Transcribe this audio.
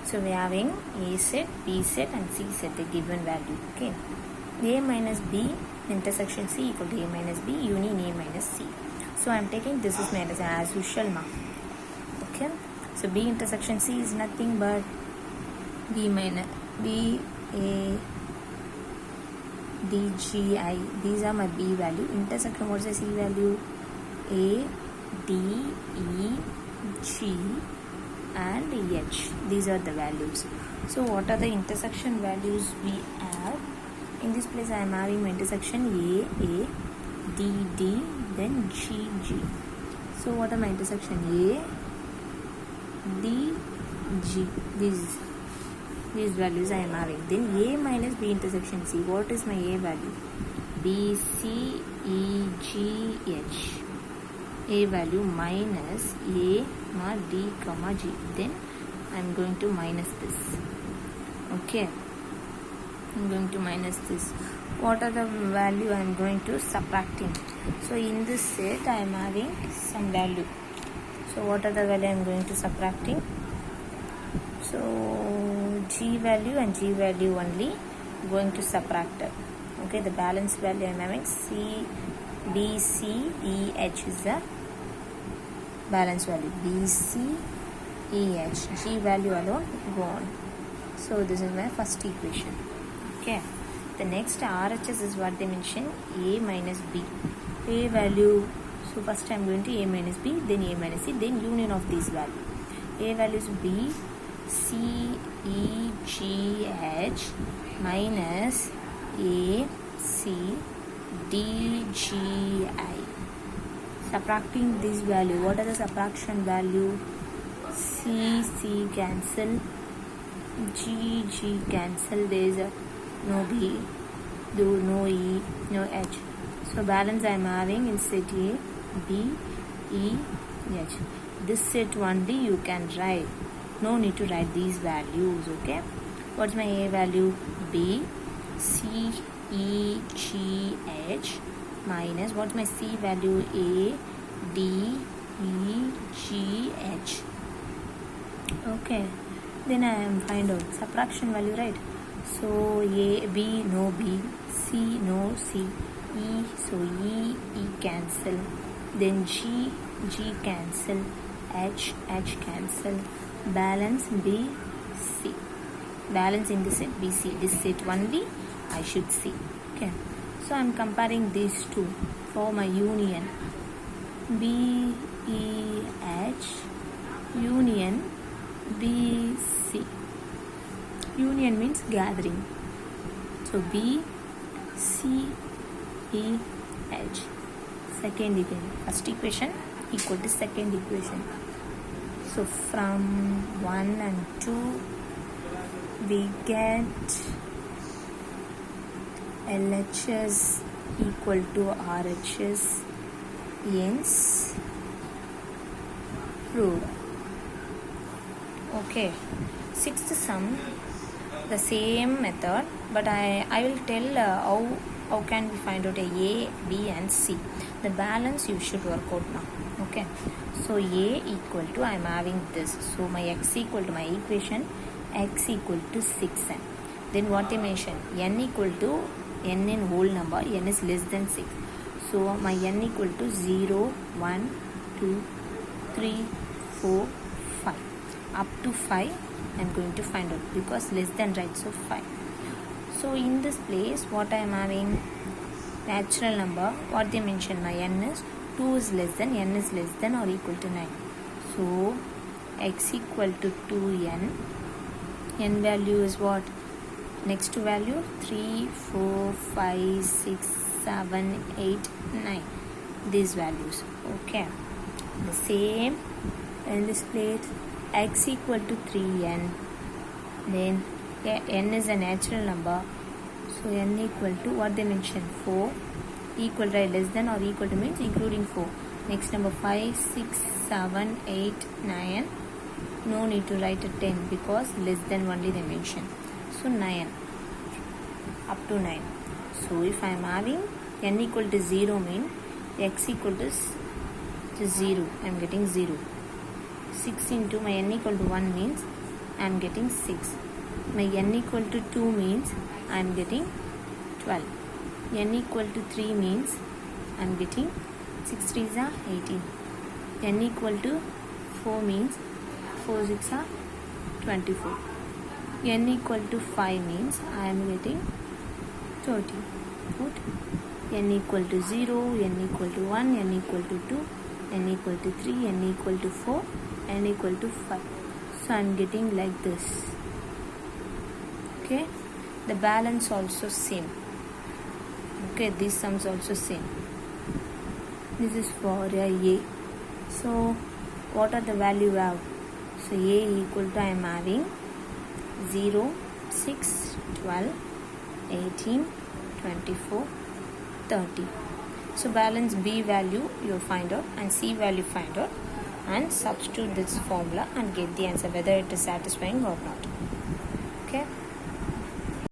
So we are having A set, B set and C set, the given value. Okay. A minus B intersection C equal to A minus B union A minus C. So I am taking this is minus as usual now. Okay. So B intersection C is nothing but B minus B A D G I. These are my B value. Intersection, what is the C value? A D E G and H. These are the values. So what are the intersection values we have? In this place I am having my intersection A D D then G G. So what are my intersection? A D G. These values I am having. Then A minus B intersection C. What is my A value? B C E G H. A value minus A comma D comma G. Then I am going to minus this. Okay. I am going to minus this. What are the value I am going to subtracting? So in this set I am having some value. So what are the value I am going to subtracting? So G value and G value only going to subtract. Okay, the balance value I am having C B C E H is the balance value. B C E H. G value alone gone. So this is my first equation. Okay. The next RHS is what they mention, A minus B. A value. So first I am going to A minus B, then A minus C, then union of these values. A value is B C E G H minus A C D G I. Subtracting this value. What are the subtraction value? C cancel, G cancel. There is no B, no E, no H. So balance I am having in set A, B, E, H. This set only you can write. No need to write these values. Okay. What's my A value? B, C, E, G, H minus what's my C value? A, D, E, G, H. Okay. Then I am find out subtraction value, right? So A, B, no B, C, no C, E, so E cancel. Then G cancel, H cancel. Balance B, C. Balance in this set B, C. This set only I should see. Okay. So I am comparing these two for my union. B, E, H union B, C. Union means gathering. So B, C, E, H. Second equation. First equation equal to second equation. So from 1 and 2 we get LHS equal to RHS. Hence proved. Okay. Sixth sum, the same method, but I will tell how can we find out A, B and C. The balance you should work out now. Okay. So A equal to, I am having this. So my X equal to my equation, X equal to 6n. Then what they mention, N equal to, N in whole number, N is less than 6. So my N equal to 0, 1, 2, 3, 4, 5. Up to 5 I am going to find out because less than, right? So 5. So in this place what I am having, natural number, what they mention, my N is 2 is less than, N is less than or equal to 9. So X equal to 2N. N value is what? Next value 3, 4, 5, 6, 7, 8, 9. These values. Okay. The same in this place. X equal to 3n. Then n is a natural number. So n equal to what they mention, 4. Equal, right? Less than or equal to means including 4. Next number 5, 6, 7, 8, 9. No need to write a 10 because less than only they mention. So 9. Up to 9. So if I am having n equal to 0 mean x equal to 0. I am getting 0. 6 into my n equal to 1 means I am getting 6. My n equal to 2 means I am getting 12. N equal to 3 means I am getting 6 3s are 18. N equal to 4 means 4 6 are 24. N equal to 5 means I am getting 30. Put n equal to 0, n equal to 1, n equal to 2, n equal to 3, n equal to 4, n equal to 5. So I am getting like this. Okay, the balance also same. Okay, these sums also same. This is for a. So what are the value we have? So a equal to I am having 0, 6, 12, 18, 24, 30. So balance B value you find out and C value find out and substitute this formula and get the answer whether it is satisfying or not. Okay.